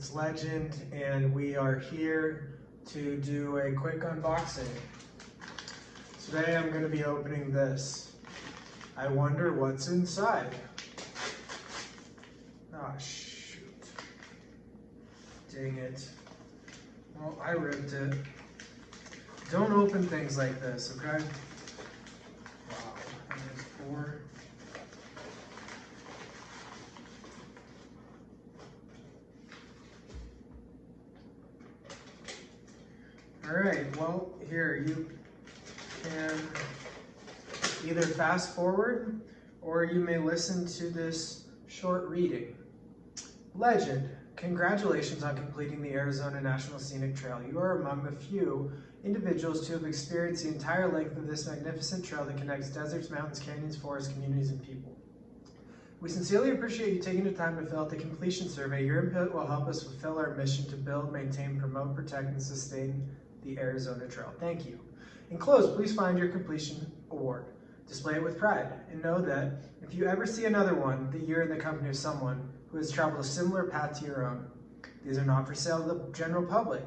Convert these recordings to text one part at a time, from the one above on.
It's Legend, and we are here to do a quick unboxing. Today I'm going to be opening this. I wonder what's inside. Ah, shoot. Dang it. Well, I ripped it. Don't open things like this, okay? Wow, there's 4. Alright, well, here, you can either fast forward or you may listen to this short reading. Legend, congratulations on completing the Arizona National Scenic Trail. You are among the few individuals to have experienced the entire length of this magnificent trail that connects deserts, mountains, canyons, forests, communities, and people. We sincerely appreciate you taking the time to fill out the completion survey. Your input will help us fulfill our mission to build, maintain, promote, protect, and sustain the Arizona Trail. Thank you. Enclosed, please find your completion award. Display it with pride, and know that if you ever see another one, that you're in the company of someone who has traveled a similar path to your own. These are not for sale to the general public.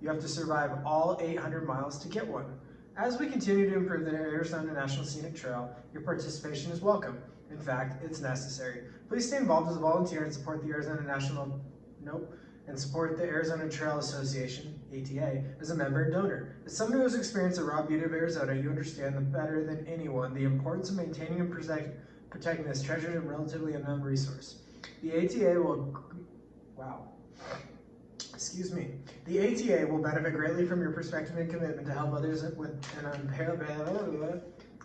You have to survive all 800 miles to get one. As we continue to improve the Arizona National Scenic Trail, your participation is welcome. In fact, it's necessary. Please stay involved as a volunteer and support the Arizona Trail Association, ATA, as a member and donor. As someone who has experienced the raw beauty of Arizona, you understand better than anyone the importance of maintaining and protecting this treasured and relatively unknown resource. The ATA will, The ATA will benefit greatly from your perspective and commitment to help others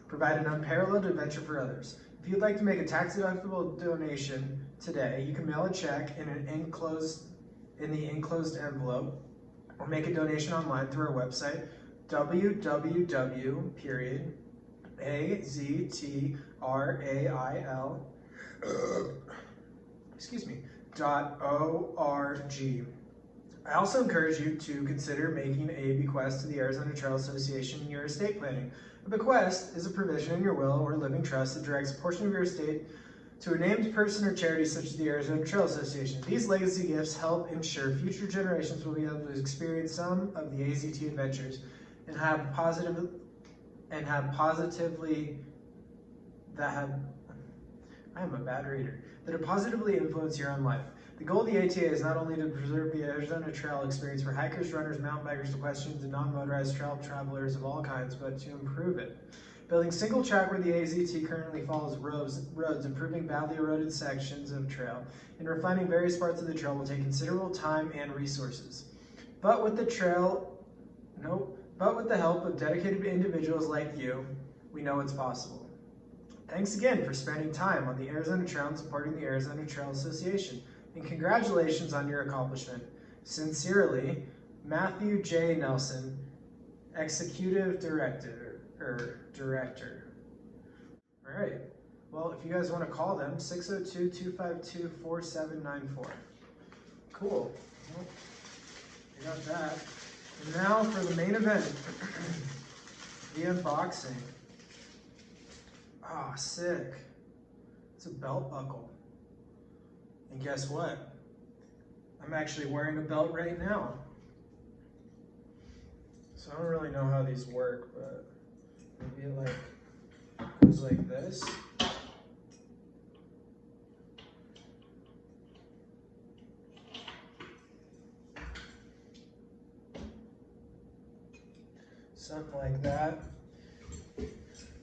provide an unparalleled adventure for others. If you'd like to make a tax-deductible donation today, you can mail a check in the enclosed envelope, or make a donation online through our website, www.aztrail.org. I also encourage you to consider making a bequest to the Arizona Trail Association in your estate planning. A bequest is a provision in your will or living trust that directs a portion of your estate to a named person or charity such as the Arizona Trail Association. These legacy gifts help ensure future generations will be able to experience some of the AZT adventures and have positively influence your own life. The goal of the ATA is not only to preserve the Arizona Trail experience for hikers, runners, mountain bikers, equestrians, and non-motorized trail travelers of all kinds, but to improve it. Building single track where the AZT currently follows roads, improving badly eroded sections of trail, and refining various parts of the trail will take considerable time and resources. But with the help of dedicated individuals like you, we know it's possible. Thanks again for spending time on the Arizona Trail and supporting the Arizona Trail Association. And congratulations on your accomplishment. Sincerely, Matthew J. Nelson, Executive Director. All right. Well, if you guys want to call them, 602-252-4794. Cool. Well, we got that. And now for the main event, the unboxing. Ah, sick. It's a belt buckle. And guess what? I'm actually wearing a belt right now. So I don't really know how these work, but maybe it goes like this. Something like that.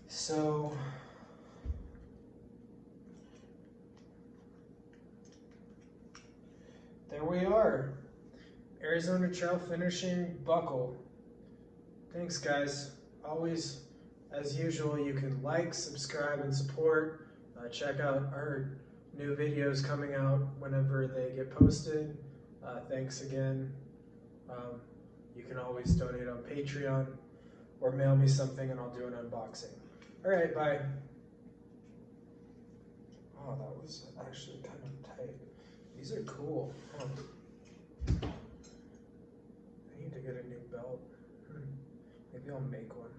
So there we are. Arizona Trail finishing buckle. Thanks, guys. Always, as usual, you can like, subscribe, and support. Check out our new videos coming out whenever they get posted. Thanks again. You can always donate on Patreon or mail me something and I'll do an unboxing. All right, bye. Oh, that was actually kind of tight. These are cool. Huh. I need to get a new belt. Maybe I'll make one.